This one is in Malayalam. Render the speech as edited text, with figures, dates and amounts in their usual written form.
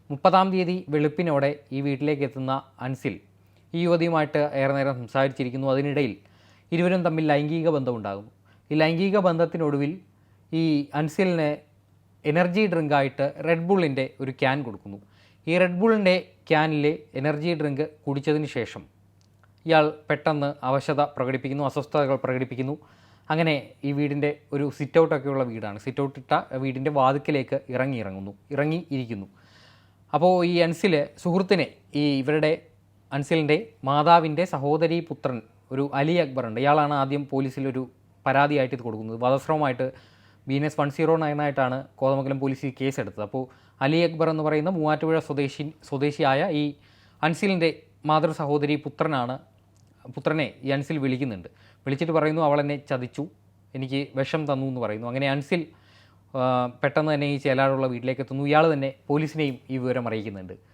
30-ാം തീയതി വെളുപ്പിനോടെ ഈ വീട്ടിലേക്ക് എത്തുന്ന അൻസിൽ ഈ യുവതിയുമായിട്ട് ഏറെ നേരം സംസാരിച്ചിരിക്കുന്നു. അതിനിടയിൽ ഇരുവരും തമ്മിൽ ലൈംഗിക ബന്ധമുണ്ടാകുന്നു. ഈ ലൈംഗിക ബന്ധത്തിനൊടുവിൽ ഈ അൻസിലിന് എനർജി ഡ്രിങ്കായിട്ട് റെഡ് ബുള്ളിൻ്റെ ഒരു ക്യാൻ കൊടുക്കുന്നു. ഈ റെഡ് ബുള്ളിൻ്റെ ക്യാനിലെ എനർജി ഡ്രിങ്ക് കുടിച്ചതിന് ശേഷം ഇയാൾ പെട്ടെന്ന് അവശത പ്രകടിപ്പിക്കുന്നു, അസ്വസ്ഥതകൾ പ്രകടിപ്പിക്കുന്നു. അങ്ങനെ ഈ വീടിൻ്റെ ഒരു സിറ്റൗട്ടൊക്കെയുള്ള വീടാണ്. സിറ്റൗട്ടിട്ട വീടിൻ്റെ വാതിക്കലേക്ക് ഇറങ്ങിയിരിക്കുന്നു. അപ്പോൾ ഈ അൻസിൽ സുഹൃത്തിനെ, ഇവരുടെ അൻസിലിൻ്റെ മാതാവിൻ്റെ സഹോദരീ പുത്രൻ ഒരു അലി അക്ബർ ഉണ്ട്. ഇയാളാണ് ആദ്യം പോലീസിലൊരു പരാതിയായിട്ട് ഇത് കൊടുക്കുന്നത്. വധശ്രമമായിട്ട് BNS 109 കോതമംഗലം പോലീസ് ഈ കേസെടുത്തത്. അപ്പോൾ അലി അക്ബർ എന്ന് പറയുന്ന മൂവാറ്റുപുഴ സ്വദേശിയായ ഈ അൻസിലിൻ്റെ മാതൃ സഹോദരി പുത്രനെ ഈ അൻസിൽ വിളിച്ചിട്ട് പറയുന്നു, അവൾ എന്നെ ചതിച്ചു, എനിക്ക് വിഷം തന്നു എന്ന് പറയുന്നു. അങ്ങനെ അൻസിൽ പെട്ടെന്ന് തന്നെ ഈ ചേലാടുള്ള വീട്ടിലേക്ക് എത്തുന്നു. ഇയാൾ തന്നെ പോലീസിനെയും ഈ വിവരം അറിയിക്കുന്നുണ്ട്.